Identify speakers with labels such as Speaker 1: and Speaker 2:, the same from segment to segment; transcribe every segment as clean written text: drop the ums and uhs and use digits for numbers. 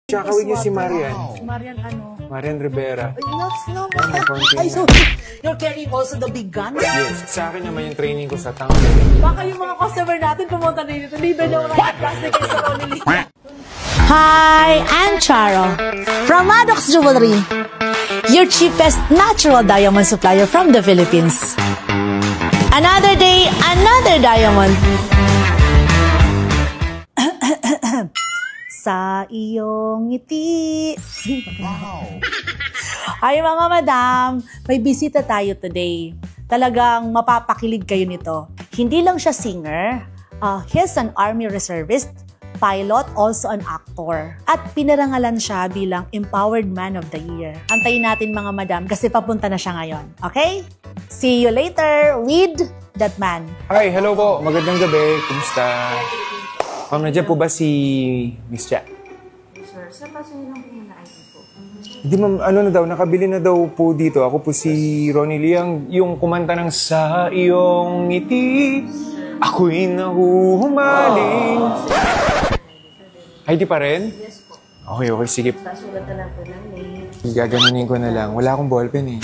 Speaker 1: Tsakawin niyo si Marian.
Speaker 2: Si Marian ano?
Speaker 1: Marian Rivera.
Speaker 2: Ay, nuts naman.
Speaker 1: Ay,
Speaker 2: so, you're carrying also the big guns?
Speaker 1: Yes. Sa akin naman yung training ko sa tangke.
Speaker 2: Baka yung mga customer natin pumunta na dito. Libre daw na yung plastic kay sa Ronnie. Hi, I'm Charo from Maddox Jewelry, your cheapest natural diamond supplier from the Philippines. Another day, another diamond. Sa iyong ngiti. Wow. Ay mga madam, may bisita tayo today. Talagang mapapakilig kayo nito. Hindi lang siya singer, he's an army reservist, pilot, also an actor. At pinarangalan siya bilang Empowered Man of the Year. Antayin natin mga madam kasi papunta na siya ngayon. Okay? See you later with that man.
Speaker 1: Hi, hello po. Magandang gabi. Kumusta? Ma'am, nandiyan po ba si Miss Jack?
Speaker 2: Sir, saan pa siya nilang pumunaan po?
Speaker 1: Hindi ma'am, ano na daw, nakabili na daw po dito. Ako po si Ronnie Lee, yung kumanta ng Sa iyong ngiti, ako'y nahuhumaling. Ay, di pa rin?
Speaker 2: Yes po.
Speaker 1: Okay, sige.
Speaker 2: Sulat na lang po namin.
Speaker 1: Gaganunin ko na lang. Wala akong ballpen eh.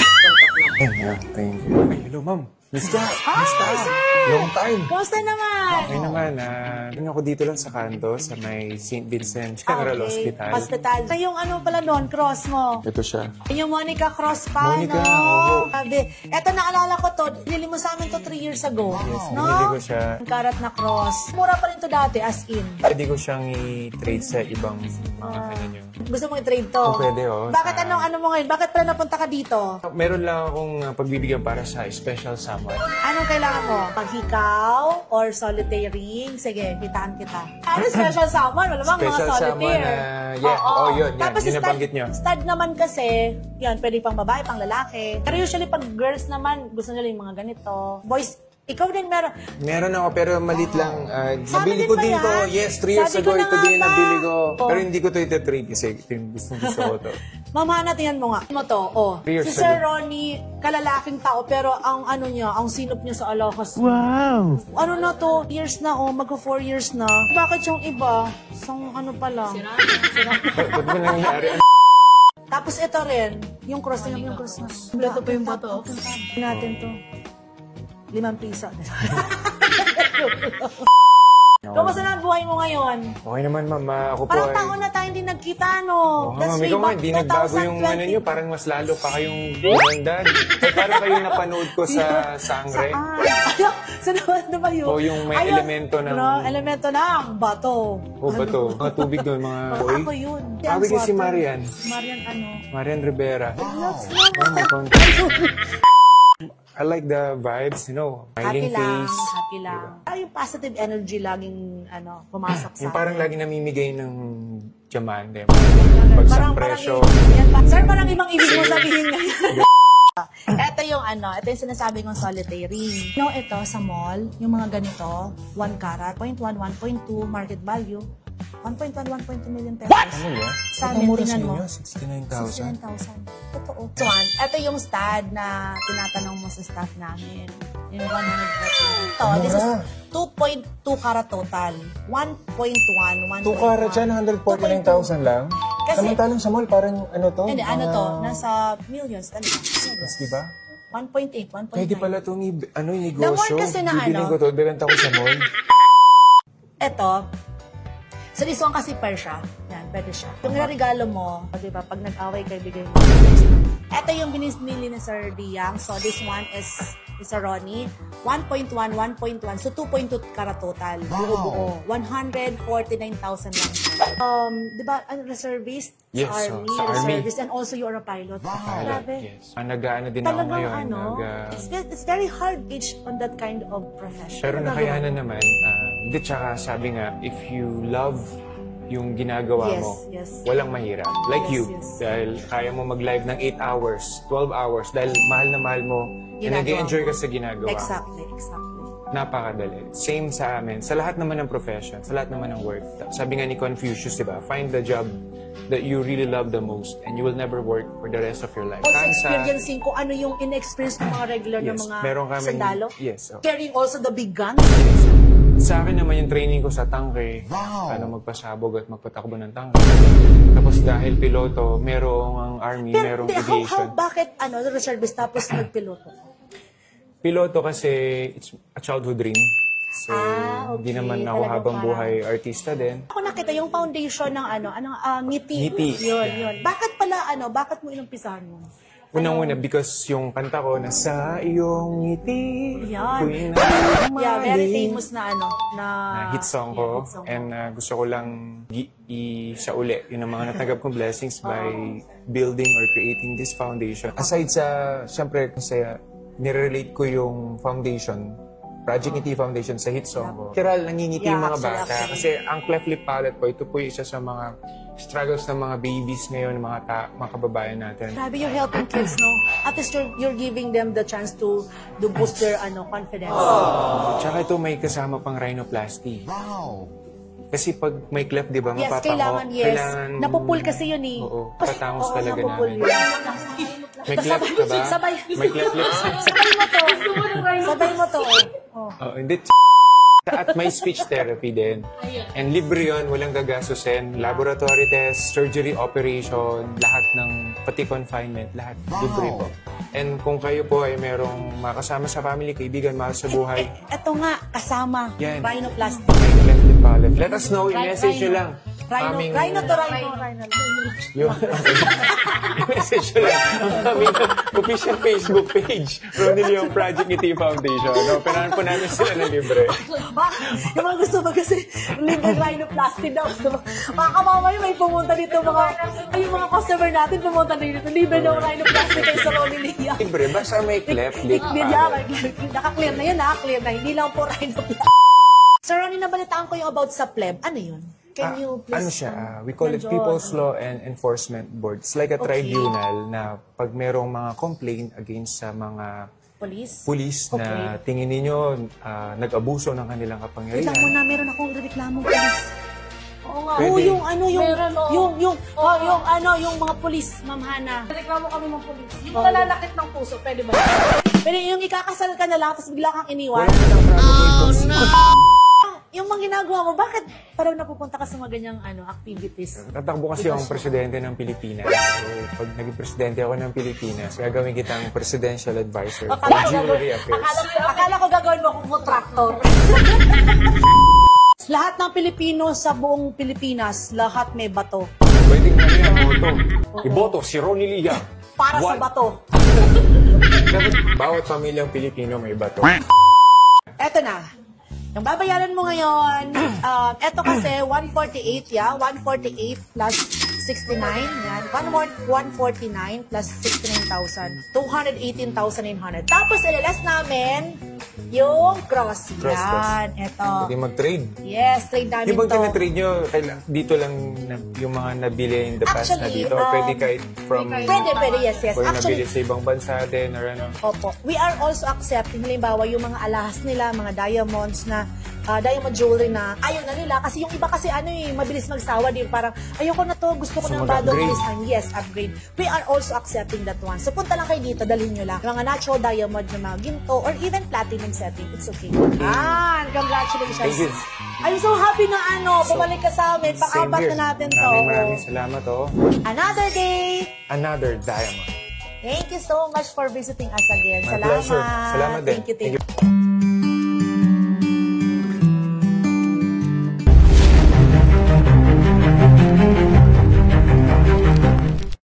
Speaker 1: Thank you. Ay, hello ma'am. Miss Jack, kumusta? Long time.
Speaker 2: Kumusta naman?
Speaker 1: Okay naman, ako dito lang sa kanto, sa may St. Vincent General Hospital.
Speaker 2: Ito yung ano pala doon, cross mo.
Speaker 1: Ito siya.
Speaker 2: Yung Monica Cross pa,
Speaker 1: Monica,
Speaker 2: no?
Speaker 1: oo.
Speaker 2: Sabi, eto naalala ko to, binili mo sa amin to 3 years ago.
Speaker 1: Yes,
Speaker 2: no?
Speaker 1: binili ko siya.
Speaker 2: Yung karat na cross. Mura pa rin to dati, as in.
Speaker 1: Pwede ko siyang i-trade sa ibang mga ano nyo.
Speaker 2: Gusto mong i-trade to?
Speaker 1: Oh, pwede, oh.
Speaker 2: Bakit ano mo ngayon? Bakit pala napunta ka dito?
Speaker 1: Meron lang akong pagbibigyan para sa special someone.
Speaker 2: Anong kailangan mo? Paghikaw or solitaire? Sige, kitaan kita. Ano special someone? Wala bang mga
Speaker 1: Special
Speaker 2: solitaire?
Speaker 1: someone, yun.
Speaker 2: Tapos
Speaker 1: Yun nabanggit nyo.
Speaker 2: stud naman kasi, yan, pwede pang babae, pang lalaki. Pero usually pag girls naman, gusto nila yung mga ganito. Boys, ikaw din meron.
Speaker 1: Meron ako, pero malit lang. Nabili
Speaker 2: din
Speaker 1: ko
Speaker 2: ba
Speaker 1: din
Speaker 2: yan?
Speaker 1: to. Yes, 3 years
Speaker 2: Sabi
Speaker 1: ago,
Speaker 2: ko na
Speaker 1: ito
Speaker 2: nga
Speaker 1: din yung
Speaker 2: ba?
Speaker 1: nabili ko.
Speaker 2: Oh.
Speaker 1: Pero hindi ko to ito-trade kasi gusto ko to.
Speaker 2: Mama, natin mo nga. Mo to, oh.
Speaker 1: 3 years
Speaker 2: Si Sir
Speaker 1: ago.
Speaker 2: Ronnie, kalalaking tao, pero ang ano niya, ang sinop niya sa alahas.
Speaker 1: Wow!
Speaker 2: Ano na to? Years na, oh. Magka 4 years na. Bakit yung iba? Isang ano pa lang. Sira.
Speaker 1: Ba't ba nangyayari?
Speaker 2: Tapos ito rin, yung cross na yung cross na. Ito pa yung bato. Natin to. 5 piso. Kamusta na ang buhay mo ngayon?
Speaker 1: Okay naman, mama. Ako po
Speaker 2: Parang
Speaker 1: ay...
Speaker 2: taon na tayo hindi nagkita, no?
Speaker 1: Oo nga, mami ko nga, hindi nagbago yung ano nyo. Parang mas lalo pa kayong bumandad. Parang kayo napanood ko sa Sangre.
Speaker 2: Saan naman ba yun?
Speaker 1: O yung may elemento ng...
Speaker 2: Elemento ng bato.
Speaker 1: O bato. Mga tubig doon, mga boy.
Speaker 2: Ako yun.
Speaker 1: Tawag niya si Marian.
Speaker 2: Marian ano?
Speaker 1: Marian Rivera.
Speaker 2: Wow.
Speaker 1: I like the vibes, you know.
Speaker 2: Happy
Speaker 1: Smiling
Speaker 2: lang,
Speaker 1: face.
Speaker 2: happy lang. Yung positive energy laging pumasok sa
Speaker 1: Yung parang lagi namimigay ng diamante.
Speaker 2: Parang
Speaker 1: presyo.
Speaker 2: Sir, parang ibang ibig mo sabihin ngayon. Ito yung sinasabi kong solitaire ring. No, ito sa mall, yung mga ganito, 1 carat, 0.1, 1.2 market value, 1.1, 1.2 million pesos.
Speaker 1: Ano ba?
Speaker 2: Sa amin, tingnan mo.
Speaker 1: 69,000.
Speaker 2: 69,000. Totoo. So, ito yung stud na tinatanong mo sa staff namin. Yung 140. Ito, this is 2.2 carat total. 1.1, 1.1.
Speaker 1: 2 carat siya, 149,000 lang?
Speaker 2: Kasi-
Speaker 1: Samantalang sa mall, parang ano to?
Speaker 2: Hindi, ano to? Nasa millions.
Speaker 1: Mas diba?
Speaker 2: 1.8, 1.9.
Speaker 1: Pwede pala itong negosyo.
Speaker 2: The more kasi na
Speaker 1: Bibiling ko to, bibenta ko sa mall.
Speaker 2: Ito, so this one kasi pair siya. Yan, pwede siya. Yung regalo mo, di ba, pag nag-away kayo, bigay mo. Ito yung binismili ni Sir Diang. So this one is Sir Ronnie. 1.1, 1.1. So 2.2 karat total. Buo-buo. 149,000 lang. Di ba, reservist?
Speaker 1: Yes,
Speaker 2: Army,
Speaker 1: sa Army.
Speaker 2: reservist, and also you're a pilot. Grabe.
Speaker 1: Yes. Nag-ano din ako
Speaker 2: Talagang
Speaker 1: ngayon.
Speaker 2: it's very hard each on that kind of profession.
Speaker 1: Pero nakayanan naman. Hindi, tsaka sabi nga, if you love yung ginagawa
Speaker 2: Yes,
Speaker 1: mo,
Speaker 2: yes.
Speaker 1: walang mahirap. Like
Speaker 2: Yes,
Speaker 1: you,
Speaker 2: yes.
Speaker 1: dahil kaya mo mag-live ng 8 hours, 12 hours, dahil mahal na mahal mo, and
Speaker 2: Ginagawa
Speaker 1: nag-enjoy
Speaker 2: mo.
Speaker 1: ka sa ginagawa.
Speaker 2: Exactly.
Speaker 1: Napakadali. Same sa amin. Sa lahat naman ng profession, sa lahat naman ng work. Sabi nga ni Confucius, diba? Find the job that you really love the most and you will never work for the rest of your life.
Speaker 2: Also experiencing kung ano yung in-experience ng mga regular na mga
Speaker 1: meron kaming-
Speaker 2: sundalo.
Speaker 1: Yes.
Speaker 2: Carrying also the big guns.
Speaker 1: Sa akin naman yung training ko sa tangke, paano magpasabog at magpatakbo ng tangke. Tapos dahil piloto, merong ang army, merong aviation.
Speaker 2: Bakit reservist tapos nagpiloto?
Speaker 1: Piloto kasi it's a childhood dream. So,
Speaker 2: okay.
Speaker 1: hindi naman ako
Speaker 2: Talagang
Speaker 1: habang
Speaker 2: parang-
Speaker 1: buhay artista din.
Speaker 2: Ako nakita yung foundation ng Ngiti.
Speaker 1: Ngiti.
Speaker 2: Yun. Bakit pala, bakit mo inumpisahan mo?
Speaker 1: Unang-una, because yung kanta ko na sa iyong ngiti,
Speaker 2: Yan.
Speaker 1: ako'y
Speaker 2: Yeah, very
Speaker 1: namaling.
Speaker 2: famous na
Speaker 1: Na hit song ko.
Speaker 2: hit song
Speaker 1: And gusto ko lang isa-uli yun ang mga natanggap kong blessings by building or creating this foundation. Aside sa, syempre, kasi nire-relate ko yung foundation, Project Ngiti Foundation sa hit song ko. Literal, nangingiti yung mga
Speaker 2: actually,
Speaker 1: bata. Kasi ang cleft lip palette po, ito po yung isa sa mga struggles ng mga babies ngayon, mga kababayan natin.
Speaker 2: Grabe, you're helping kids, no? At least you're giving them the chance to boost their confidence.
Speaker 1: Tsaka ito may kasama pang rhinoplasty. Kasi pag may cleft, di ba,
Speaker 2: Yes,
Speaker 1: mapapango.
Speaker 2: kailangan. Napupul kasi yun eh.
Speaker 1: Oo, patangos
Speaker 2: Oo,
Speaker 1: talaga
Speaker 2: napupul
Speaker 1: namin.
Speaker 2: yun.
Speaker 1: May cleft ka ba?
Speaker 2: Sabay.
Speaker 1: May cleft lip.
Speaker 2: Sabay mo to. Oh.
Speaker 1: Oh, hindi. At may speech therapy din. And libre yun, walang gagastusin. Laboratory test, surgery operation, lahat ng, pati confinement, lahat libre po. And kung kayo po ay merong makasama sa family, kaibigan, mahal sa buhay,
Speaker 2: Eto nga, kasama.
Speaker 1: Yan.
Speaker 2: Rhinoplasty.
Speaker 1: may cleft lip palette. Let us know, i-message nyo lang.
Speaker 2: Rhino.
Speaker 1: Yung i-message nyo lang ang aming official Facebook page, Ronnie Leong Project Ngiti Foundation. Operahan po namin sila ng libre.
Speaker 2: Yung mga gusto ba kasi libre rhinoplasty daw. Baka mamaya may pumunta dito yung mga customer natin pumunta dito. Libre daw rhinoplasty kay sa Ronnie Leong.
Speaker 1: Libre, basta may cleft lip palette.
Speaker 2: Naka-clear na yun, clear na. Hindi lang po rhinoplasty. Sir Ronnie, nabalitaan ko yung about sa pleb. Ano yun? Can you please...
Speaker 1: Ano siya? We call it
Speaker 2: Medyo,
Speaker 1: People's Law and Enforcement Board. It's like a
Speaker 2: Okay.
Speaker 1: tribunal na pag merong mga complaint against sa mga
Speaker 2: Police?
Speaker 1: na tingin ninyo nag-abuso ng kanilang
Speaker 2: Wait
Speaker 1: kapangyarihan.
Speaker 2: lang muna, meron akong reklamong police.
Speaker 3: Oo nga.
Speaker 1: Pwede.
Speaker 2: Yung mga police, Ma'am Hana.
Speaker 3: Reklamo kami ng polis. Yung nalalakit ng puso, pwede ba?
Speaker 2: Pero yung ikakasal ka na lang, tapos bigla kang iniwan.
Speaker 1: Wala na probable cause.
Speaker 2: Yung mga ginagawa mo, bakit parang napupunta ka sa mga ganyang activities?
Speaker 1: Tatakbo kasi akong presidente ng Pilipinas. So, pag naging presidente ako ng Pilipinas, gagawin kitang presidential advisor for jewelry affairs.
Speaker 2: Akala ko gagawin mo akong contractor. Lahat ng Pilipino sa buong Pilipinas, lahat may bato.
Speaker 1: Pwedeng ano yan, boto. Iboto si Ronnie Leong.
Speaker 2: Para sa
Speaker 1: What?
Speaker 2: bato.
Speaker 1: Dapat bawat pamilyang Pilipino may bato.
Speaker 2: Eto na. Yung babayaran mo ngayon, eto kasi 148, 148 plus 69, yan. 149 plus 69,000. 218,900. Tapos, ilalas namin yung cross.
Speaker 1: Cross.
Speaker 2: Yan, eto.
Speaker 1: Pwede mag-trade.
Speaker 2: Yes, trade namin
Speaker 1: Yung bang
Speaker 2: to.
Speaker 1: tinatrade nyo, dito lang yung mga nabili in the past na
Speaker 2: Actually,
Speaker 1: dito? Or pwede kahit from...
Speaker 2: Pwede, yes.
Speaker 1: Or
Speaker 2: Actually,
Speaker 1: nabili sa ibang bansa din or ano?
Speaker 2: opo. We are also accepting, halimbawa, yung mga alahas nila, mga diamonds na, diamond jewelry na ayaw na nila. Kasi yung iba kasi mabilis magsawa din. Parang, ayoko na to, gusto ko
Speaker 1: So,
Speaker 2: ng bagong
Speaker 1: mag-upgrade.
Speaker 2: design. Yes, upgrade. We are also accepting that one. So, punta lang kayo dito, dalhin nyo lang. Mga natural diamond, yung mga ginto, or even platinum setting. It's okay. Congratulations.
Speaker 1: Thank you.
Speaker 2: I'm so happy na bumalik ka sa amin.
Speaker 1: Same
Speaker 2: Pang-apat
Speaker 1: here.
Speaker 2: na natin to.
Speaker 1: Maraming salamat,
Speaker 2: Another day.
Speaker 1: Another diamond.
Speaker 2: Thank you so much for visiting us again.
Speaker 1: My
Speaker 2: Salamat.
Speaker 1: pleasure. Salamat din.
Speaker 2: Thank you.